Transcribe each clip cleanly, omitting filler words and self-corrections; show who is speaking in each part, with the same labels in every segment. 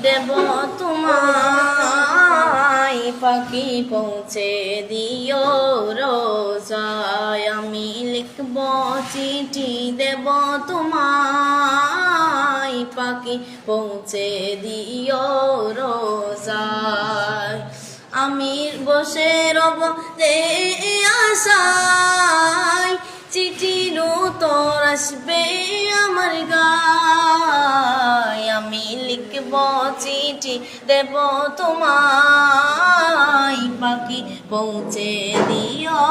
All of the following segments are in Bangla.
Speaker 1: দেব তোমায়, পাখি পৌঁছে দিও রোজায়। আমি লিখব চিঠি দেব তোমায়, পাখি পৌঁছে দিও রোজায়। আমি বসে রব আশায়, চিঠির উত্তর আসবে আমার গায়। আমি লিখব চিঠি দেব তোমায়, পাখি পৌঁছে দিও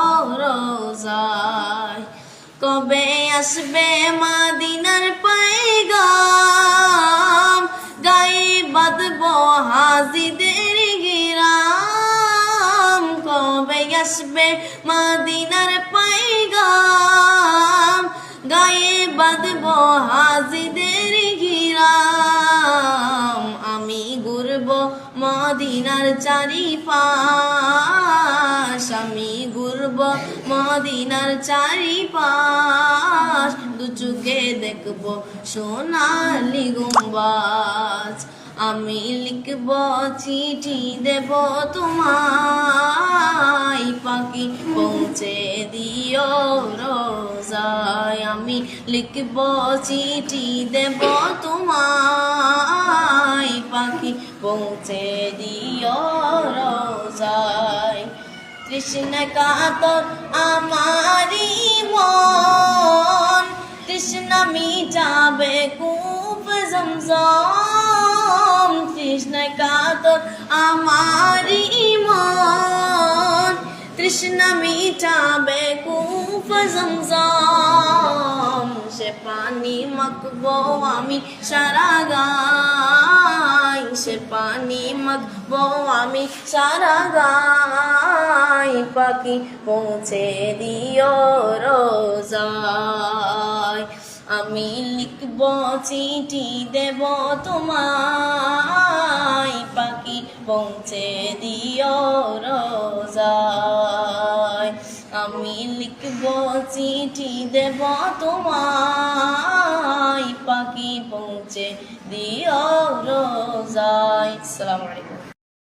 Speaker 1: রোজায়। কবে আসবে মদিনার পয়গাম, গায়ে বাঁধব হাজিদের গিরাম। কবে আসবে মদিনার পয়গাম, গায়ে বাঁধব হাজিদের গিরাম। আমি ঘুরব মদিনার চারিপাশ, আমি ঘুরব মদিনার চারিপাশ। দু চোখে দেখব সোনালি গুম্বাজ। আমি লিখব চিঠি দেব তোমায়, পাখি পৌঁছে দিও রোজায়। আমি লিখব চিঠি দেব তোমায়, পাখি পৌঁছে দিও রোজায়। তৃষ্ণা কাতর আমারি মন, তৃষ্ণা মিটাবে কূপ জমজম। তৃষ্ণা কাতর আমারি মন, তৃষ্ণা মিটাবে কূপ জমজম। সে পানি মাখবো আমি সারা গায়, সে পানি মাখবো আমি সারা গায়। পাখি পৌঁছে দিও রোজায়। আমি লিখব চিঠি দেব তোমায়, পাখি পৌঁছে দিও রোজায়। আমি লিখব চিঠি দেব তোমায়, পাখি পৌঁছে দিও রোজায়। আসসালামু আলাইকুম।